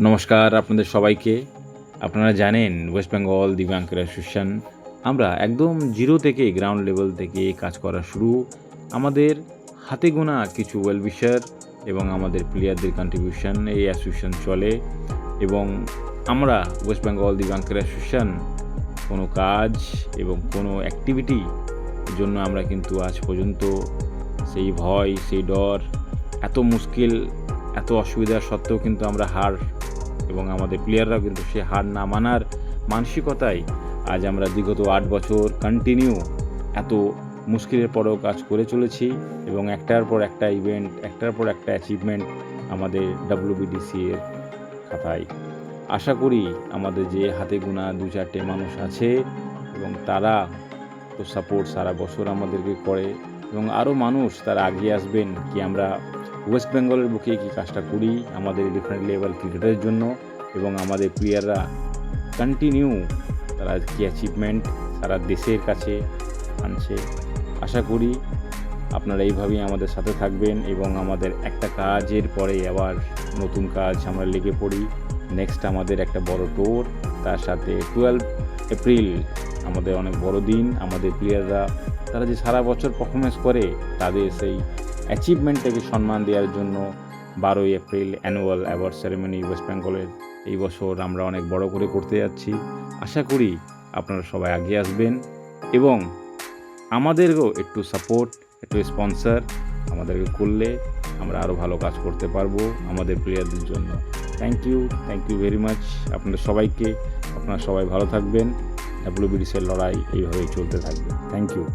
নমস্কার আপনাদের সবাইকে। আপনারা জানেন ওয়েস্ট বেঙ্গল দিব্যাঙ্গ অ্যাসোসিয়েশন আমরা একদম জিরো থেকে গ্রাউন্ড লেভেল থেকে কাজ করা শুরু। আমাদের হাতে গোনা কিছু ওয়েল উইশার এবং আমাদের প্লেয়ারদের কন্ট্রিবিউশন এই অ্যাসোসিয়েশন চলে এবং আমরা ওয়েস্ট বেঙ্গল দিব্যাঙ্গ অ্যাসোসিয়েশন কোনো কাজ এবং কোনো অ্যাক্টিভিটি জন্য আমরা কিন্তু আজ পর্যন্ত সেই ভয়, সেই ডর, এত মুশকিল, এত অসুবিধা সত্ত্বেও কিন্তু আমরা হার এবং আমাদের প্লেয়াররাও কিন্তু সে হার না মানার মানসিকতায় আজ আমরা বিগত 8 বছর কন্টিনিউ এত মুশকিলের পরেও কাজ করে চলেছি এবং একটার পর একটা ইভেন্ট, একটার পর একটা অ্যাচিভমেন্ট আমাদের WBDC এর খাতায়। আশা করি আমাদের যে হাতে গোনা 2-4টে মানুষ আছে এবং তারা তো সাপোর্ট সারা বছর আমাদেরকে করে এবং আরও মানুষ তারা এগিয়ে আসবেন কি আমরা ওয়েস্ট বেঙ্গলের বুকে কী কাজটা করি আমাদের ডিফারেন্ট লেভেল ক্রিকেটের জন্য এবং আমাদের প্লেয়াররা কন্টিনিউ তারা কী অ্যাচিভমেন্ট সারা দেশের কাছে আনছে। আশা করি আপনারা এইভাবেই আমাদের সাথে থাকবেন এবং আমাদের একটা কাজের পরে আবার নতুন কাজ আমরা লেগে পড়ি। নেক্সট আমাদের একটা বড় ট্যুর, তার সাথে 12 এপ্রিল আমাদের অনেক বড় দিন। আমাদের প্লেয়াররা তারা যে সারা বছর পারফরমেন্স করে তাদের সেই অ্যাচিভমেন্টটাকে সম্মান দেওয়ার জন্য 12 April annual award ceremony West বেঙ্গলের এই বছর আমরা অনেক বড় করে করতে যাচ্ছি। আশা করি আপনারা সবাই এগিয়ে আসবেন এবং আমাদেরকেও একটু সাপোর্ট, একটু স্পন্সর আমাদেরকে করলে আমরা আরও ভালো কাজ করতে পারবো আমাদের প্লেয়ারদের জন্য। থ্যাংক ইউ ভেরি মাচ আপনাদের সবাইকে। আপনারা সবাই ভালো থাকবেন। WBDC এর লড়াই এইভাবেই চলতে থাকবে। Thank you.